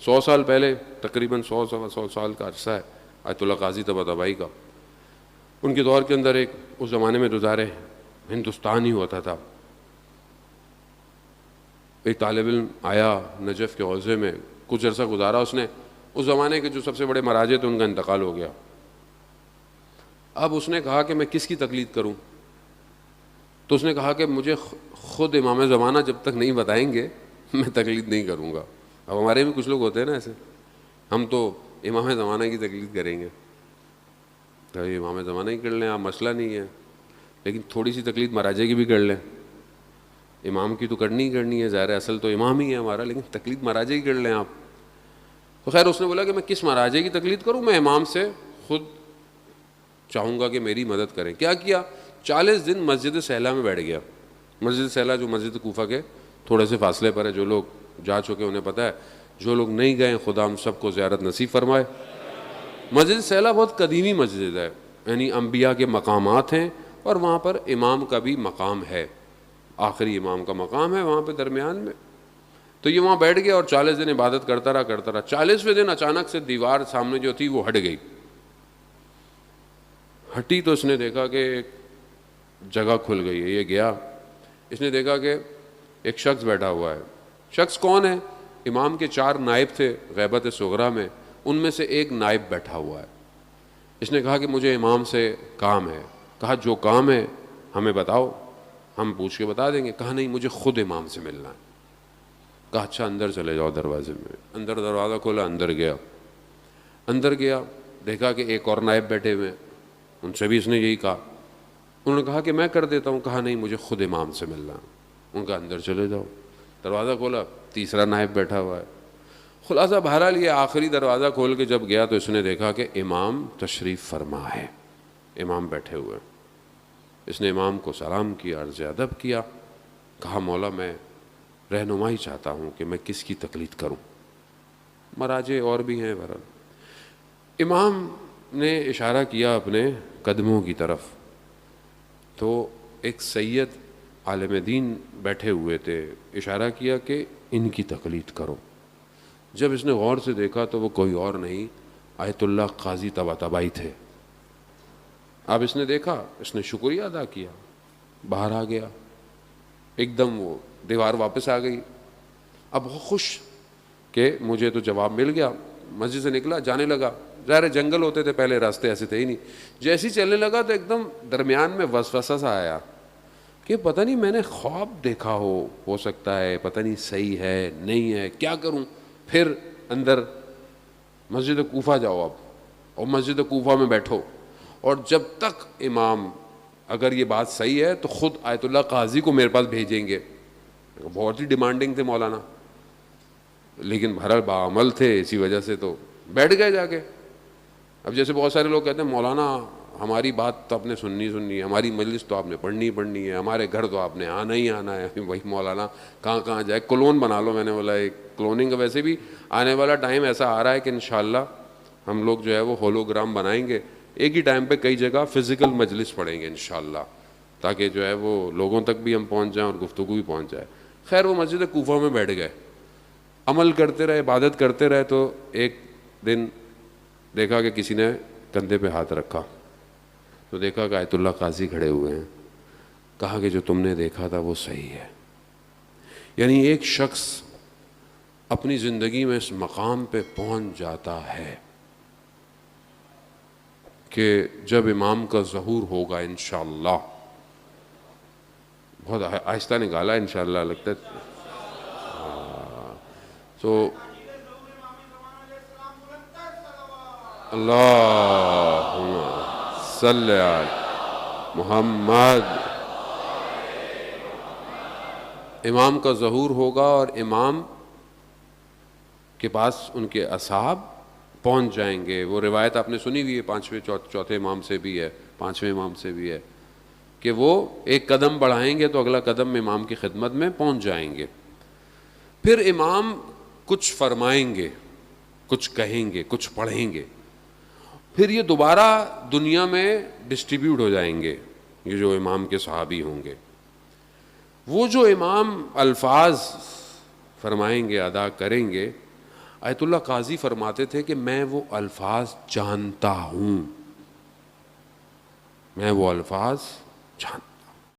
100 سال پہلے، تقریباً 100 سال کا عرصہ ہے آیت اللہ قاضی طباطبائی کا. ان کے دور کے اندر ایک اس زمانے میں گزارے ہندوستان ہی ہوتا تھا. ایک طالب علم آیا نجف کے حوزے میں، کچھ عرصہ گزارا اس نے. اس زمانے کے جو سب سے بڑے مراجع تھے ان کا انتقال ہو گیا. اب اس نے کہا کہ میں کس کی تقلید کروں؟ تو اس نے کہا کہ مجھے خود امام زمانہ جب تک نہیں بتائیں گے میں تقلید نہیں کروں گا. اب ہمارے بھی کچھ لوگ ہوتے ہیں نا ایسے، ہم تو امام زمانہ کی تقلید کریں گے. تو امام زمانہ ہی کر لیں آپ، مسئلہ نہیں ہے، لیکن تھوڑی سی تقلید مراجع کی بھی کر لیں. امام کی تو کرنی ہی کرنی ہے، ظاہر اصل تو امام ہی ہے ہمارا، لیکن تقلید مراجع کی کر لیں آپ. تو خیر اس نے بولا کہ میں کس مراجع کی تقلید کروں؟ میں امام سے خود چاہوں گا کہ میری مدد کریں. کیا کیا؟ 40 دن مسجد سہلا میں بیٹھ گیا. مسجد سہلا جو مسجد کوفہ کے تھوڑے سے فاصلے پر ہے، جو لوگ جا چکے انہیں پتہ ہے، جو لوگ نہیں گئے خدا ہم سب کو زیارت نصیب فرمائے. مسجد سہلا بہت قدیمی مسجد ہے، یعنی انبیاء کے مقامات ہیں، اور وہاں پر امام کا بھی مقام ہے، آخری امام کا مقام ہے وہاں پہ درمیان میں. تو یہ وہاں بیٹھ گیا اور 40 دن عبادت کرتا رہا. 40ویں دن اچانک سے دیوار سامنے جو تھی وہ ہٹ گئی. ہٹی تو اس نے دیکھا کہ ایک جگہ کھل گئی ہے. یہ گیا، اس نے دیکھا کہ ایک شخص بیٹھا ہوا ہے. شخص کون ہے؟ امام کے 4 نائب تھے غیبت صغریٰ میں، ان میں سے ایک نائب بیٹھا ہوا ہے. اس نے کہا کہ مجھے امام سے کام ہے. کہا جو کام ہے ہمیں بتاؤ، ہم پوچھ کے بتا دیں گے. کہا نہیں، مجھے خود امام سے ملنا ہے. کہا اچھا اندر چلے جاؤ دروازے میں. اندر دروازہ کھولا، اندر گیا، دیکھا کہ ایک اور نائب بیٹھے ہوئے ہیں، ان سے بھی اس نے یہی کہا. انہوں نے کہا کہ میں کر دیتا ہوں. کہا نہیں، مجھے خود امام سے ملنا ہے. ان کا اندر چلے جاؤ. دروازہ کھولا، تیسرا نائب بیٹھا ہوا ہے. خلاصہ بہرحال یہ آخری دروازہ کھول کے جب گیا تو اس نے دیکھا کہ امام تشریف فرما ہے، امام بیٹھے ہوئے. اس نے امام کو سلام کیا، عرض ادب کیا. کہا مولا میں رہنمائی چاہتا ہوں کہ میں کس کی تقلید کروں، مراجع اور بھی ہیں بہرحال. امام نے اشارہ کیا اپنے قدموں کی طرف، تو ایک سید عالم دین بیٹھے ہوئے تھے. اشارہ کیا کہ ان کی تقلید کرو. جب اس نے غور سے دیکھا تو وہ کوئی اور نہیں، آیت اللہ قاضی طباطبائی تھے. اب اس نے دیکھا، اس نے شکریہ ادا کیا، باہر آ گیا. ایک دم وہ دیوار واپس آ گئی. اب بہت خوش کہ مجھے تو جواب مل گیا. مسجد سے نکلا، جانے لگا. ظاہر جنگل ہوتے تھے پہلے، راستے ایسے تھے ہی نہیں. جیسے ہی چلنے لگا تو ایک دم درمیان میں وسوسہ سا آیا کہ پتہ نہیں میں نے خواب دیکھا ہو سکتا ہے، پتہ نہیں صحیح ہے نہیں ہے، کیا کروں. پھر اندر مسجد کوفہ جاؤ اب، اور مسجد کوفہ میں بیٹھو، اور جب تک امام، اگر یہ بات صحیح ہے تو خود آیت اللہ قاضی کو میرے پاس بھیجیں گے. بہت ہی ڈیمانڈنگ تھے مولانا، لیکن بہرحال باعمل تھے، اسی وجہ سے تو بیٹھ گئے جا کے. اب جیسے بہت سارے لوگ کہتے ہیں مولانا ہماری بات تو آپ نے سننی ہے، ہماری مجلس تو آپ نے پڑھنی ہے، ہمارے گھر تو آپ نے آنا ہی آنا ہے. وہی مولانا کہاں جائے، کلون بنا لو. میں نے بولا ایک کلوننگ کا ویسے بھی آنے والا ٹائم ایسا آ رہا ہے کہ انشاءاللہ ہم لوگ جو ہے وہ ہولوگرام بنائیں گے، ایک ہی ٹائم پہ کئی جگہ فزیکل مجلس پڑھیں گے انشاءاللہ، تاکہ جو ہے وہ لوگوں تک بھی ہم پہنچ جائیں اور گفتگو بھی پہنچ جائے. خیر وہ مسجد کوفہ میں بیٹھ گئے، عمل کرتے رہے، عبادت کرتے رہے. تو ایک دن دیکھا کہ کسی نے کندھے پہ ہاتھ رکھا، تو دیکھا کہ آیت اللہ قاضی کھڑے ہوئے ہیں. کہا کہ جو تم نے دیکھا تھا وہ صحیح ہے. یعنی ایک شخص اپنی زندگی میں اس مقام پہ پہنچ جاتا ہے کہ جب امام کا ظہور ہوگا انشاءاللہ. بہت آہستہ نکالا انشاءاللہ لگتا ہے. تو اللہم صلی علی محمد. امام کا ظہور ہوگا اور امام کے پاس ان کے اصحاب پہنچ جائیں گے. وہ روایت آپ نے سنی ہوئی ہے، چوتھے امام سے بھی ہے، 5ویں امام سے بھی ہے، کہ وہ ایک قدم بڑھائیں گے تو اگلا قدم امام کی خدمت میں پہنچ جائیں گے. پھر امام کچھ فرمائیں گے، کچھ کہیں گے، کچھ پڑھیں گے. پھر یہ دوبارہ دنیا میں ڈسٹریبیوٹ ہو جائیں گے. یہ جو امام کے صحابی ہوں گے، وہ جو امام الفاظ فرمائیں گے، ادا کریں گے، آیت اللہ قاضی فرماتے تھے کہ میں وہ الفاظ جانتا ہوں، میں وہ الفاظ جانتا